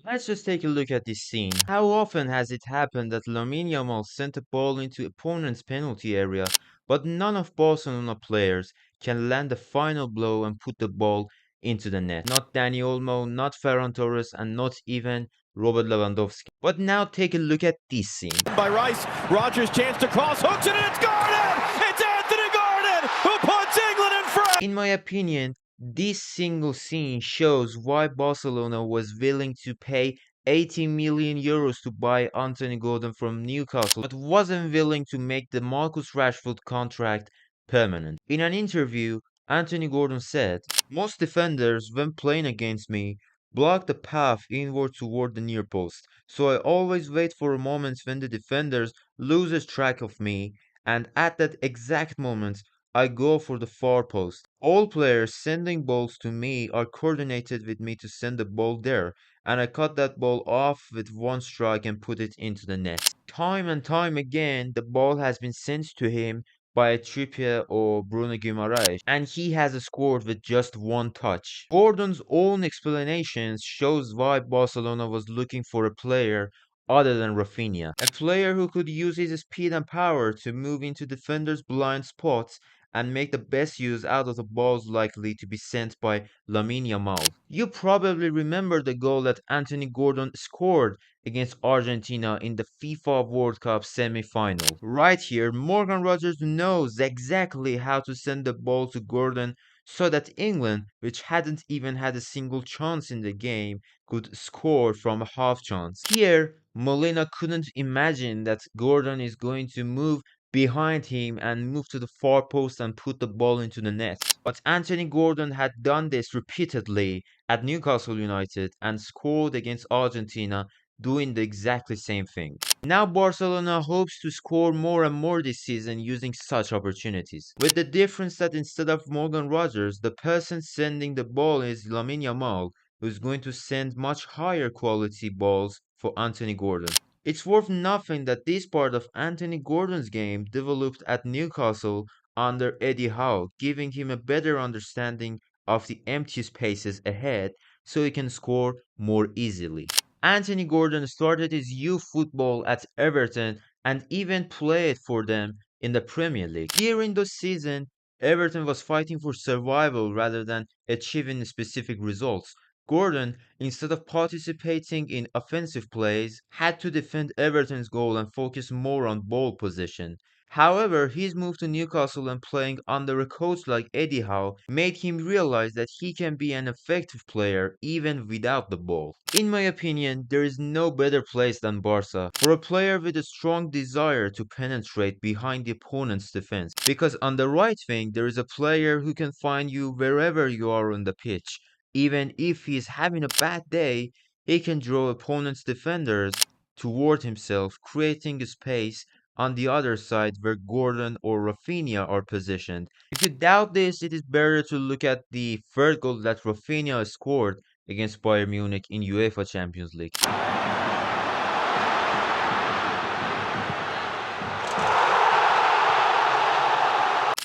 Let's just take a look at this scene. How often has it happened that Lamine Yamal sent a ball into opponent's penalty area, but none of Barcelona players can land the final blow and put the ball into the net? Not Dani Olmo, not Ferran Torres, and not even Robert Lewandowski. But now take a look at this scene. By Rice, Rogers chance to cross, hooks it, and it's Gordon! It's Anthony Gordon who puts England in front! In my opinion, this single scene shows why Barcelona was willing to pay 80 million euros to buy Anthony Gordon from Newcastle, but wasn't willing to make the Marcus Rashford contract permanent. In an interview, Anthony Gordon said, "Most defenders, when playing against me, block the path inward toward the near post, so I always wait for a moment when the defenders loses track of me, and at that exact moment, I go for the far post. All players sending balls to me are coordinated with me to send the ball there, and I cut that ball off with one strike and put it into the net." Time and time again, the ball has been sent to him by Trippier or Bruno Guimaraes, and he has scored with just one touch. Gordon's own explanations shows why Barcelona was looking for a player other than Rafinha, a player who could use his speed and power to move into defenders' blind spots and make the best use out of the balls likely to be sent by Lamine Yamal. You probably remember the goal that Anthony Gordon scored against Argentina in the FIFA World Cup semi-final. Right here, Morgan Rogers knows exactly how to send the ball to Gordon so that England, which hadn't even had a single chance in the game, could score from a half chance. Here, Molina couldn't imagine that Gordon is going to move behind him and move to the far post and put the ball into the net. But Anthony Gordon had done this repeatedly at Newcastle United and scored against Argentina doing the exactly same thing. Now Barcelona hopes to score more and more this season using such opportunities. With the difference that instead of Morgan Rogers, the person sending the ball is Lamine Yamal, who's going to send much higher quality balls for Anthony Gordon. It's worth nothing that this part of Anthony Gordon's game developed at Newcastle under Eddie Howe, giving him a better understanding of the empty spaces ahead so he can score more easily. Anthony Gordon started his youth football at Everton and even played for them in the Premier League. During the season, Everton was fighting for survival rather than achieving specific results. Gordon, instead of participating in offensive plays, had to defend Everton's goal and focus more on ball possession. However, his move to Newcastle and playing under a coach like Eddie Howe made him realize that he can be an effective player even without the ball. In my opinion, there is no better place than Barca for a player with a strong desire to penetrate behind the opponent's defense. Because on the right wing, there is a player who can find you wherever you are on the pitch. Even if he is having a bad day, he can draw opponent's defenders toward himself, creating a space on the other side where Gordon or Rafinha are positioned. If you doubt this, it is better to look at the third goal that Rafinha scored against Bayern Munich in UEFA Champions League.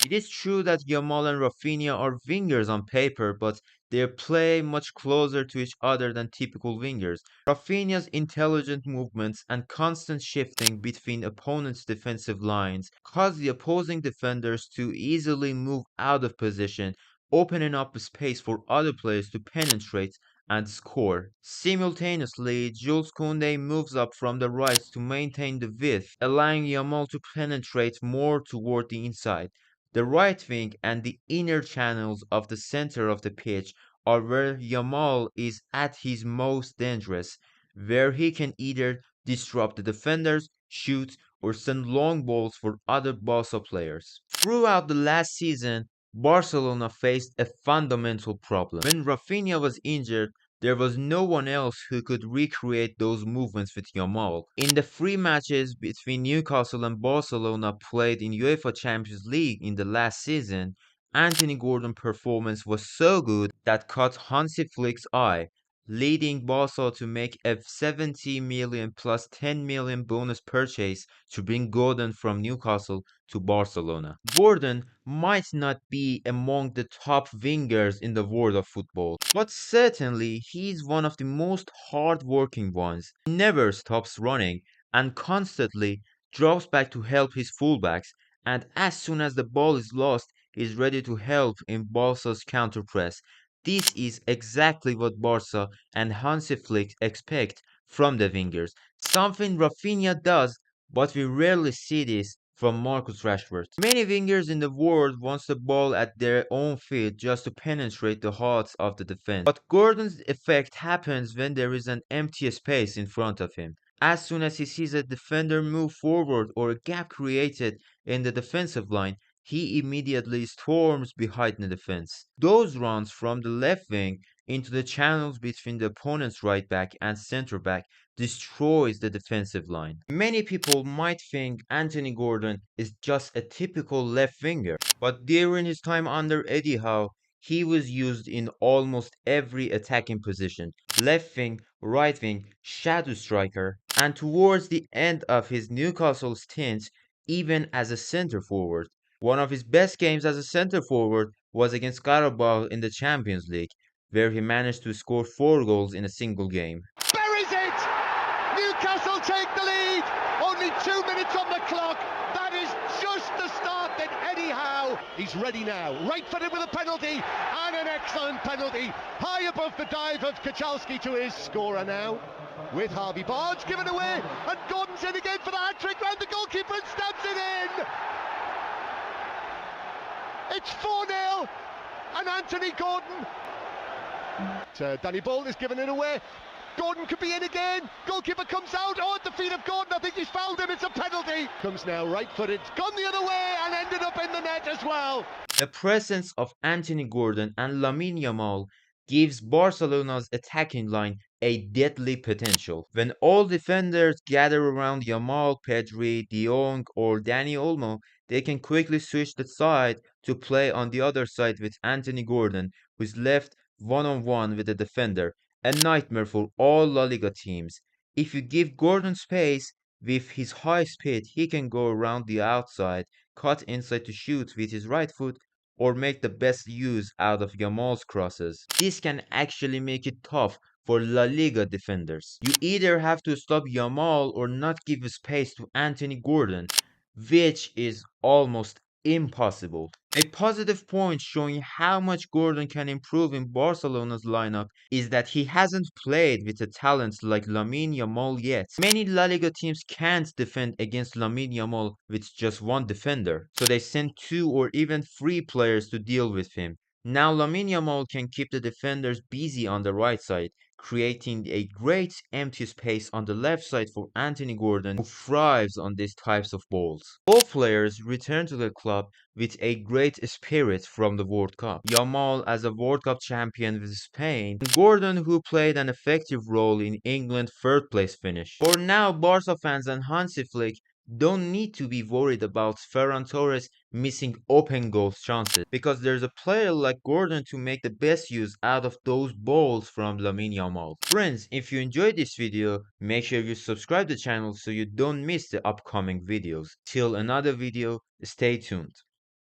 It is true that Yamal and Rafinha are wingers on paper, but they play much closer to each other than typical wingers. Rafinha's intelligent movements and constant shifting between opponents' defensive lines cause the opposing defenders to easily move out of position, opening up space for other players to penetrate and score. Simultaneously, Jules Koundé moves up from the right to maintain the width, allowing Yamal to penetrate more toward the inside. The right wing and the inner channels of the center of the pitch are where Yamal is at his most dangerous, where he can either disrupt the defenders, shoot, or send long balls for other Barca players. Throughout the last season, Barcelona faced a fundamental problem. When Rafinha was injured, there was no one else who could recreate those movements with Yamal. In the three matches between Newcastle and Barcelona played in UEFA Champions League in the last season, Anthony Gordon's performance was so good that caught Hansi Flick's eye. leading Barca to make a 70 million plus 10 million bonus purchase to bring Gordon from Newcastle to Barcelona. Gordon might not be among the top wingers in the world of football, but certainly he's one of the most hard-working ones. He never stops running and constantly drops back to help his fullbacks, and as soon as the ball is lost, is ready to help in Barca's counter press. This is exactly what Barca and Hansi Flick expect from the wingers, something Rafinha does, but we rarely see this from Marcus Rashford. Many wingers in the world want the ball at their own feet just to penetrate the hearts of the defense. But Gordon's effect happens when there is an empty space in front of him. As soon as he sees a defender move forward or a gap created in the defensive line, he immediately storms behind the defense. Those runs from the left wing into the channels between the opponent's right back and center back destroys the defensive line. Many people might think Anthony Gordon is just a typical left winger, but during his time under Eddie Howe, he was used in almost every attacking position: left wing, right wing, shadow striker, and towards the end of his Newcastle stint, even as a center forward. One of his best games as a center forward was against Karabakh in the Champions League, where he managed to score 4 goals in a single game. Buries it! Newcastle take the lead! Only 2 minutes on the clock. That is just the start that Eddie Howe. He's ready now. Right-footed with a penalty, and an excellent penalty. High above the dive of Kachalski to his scorer now. With Harvey Barnes given away, and Gordon's in again for the hat-trick round the goalkeeper and stabs it in! It's 4-0, and Anthony Gordon. Danny Bold is giving it away. Gordon could be in again. Goalkeeper comes out. Oh, at the feet of Gordon. I think he's fouled him. It's a penalty. Comes now right-footed. Gone the other way and ended up in the net as well. The presence of Anthony Gordon and Lamine Yamal gives Barcelona's attacking line a deadly potential. When all defenders gather around Yamal, Pedri, De Jong, or Dani Olmo, they can quickly switch the side to play on the other side with Anthony Gordon, who is left one-on-one with the defender, a nightmare for all La Liga teams. If you give Gordon space, with his high speed, he can go around the outside, cut inside to shoot with his right foot, or make the best use out of Yamal's crosses. This can actually make it tough for La Liga defenders. You either have to stop Yamal or not give space to Anthony Gordon, which is almost impossible. A positive point showing how much Gordon can improve in Barcelona's lineup is that he hasn't played with a talent like Lamine Yamal yet. Many La Liga teams can't defend against Lamine Yamal with just one defender, so they send 2 or even 3 players to deal with him. Now Lamine Yamal can keep the defenders busy on the right side, creating a great empty space on the left side for Anthony Gordon, who thrives on these types of balls. Both players return to the club with a great spirit from the World Cup. Yamal as a World Cup champion with Spain, and Gordon who played an effective role in England's third place finish. For now, Barca fans and Hansi Flick don't need to be worried about Ferran Torres missing open goal chances, because there's a player like Gordon to make the best use out of those balls from Lamine Yamal. Friends, if you enjoyed this video, make sure you subscribe to the channel so you don't miss the upcoming videos. Till another video, stay tuned.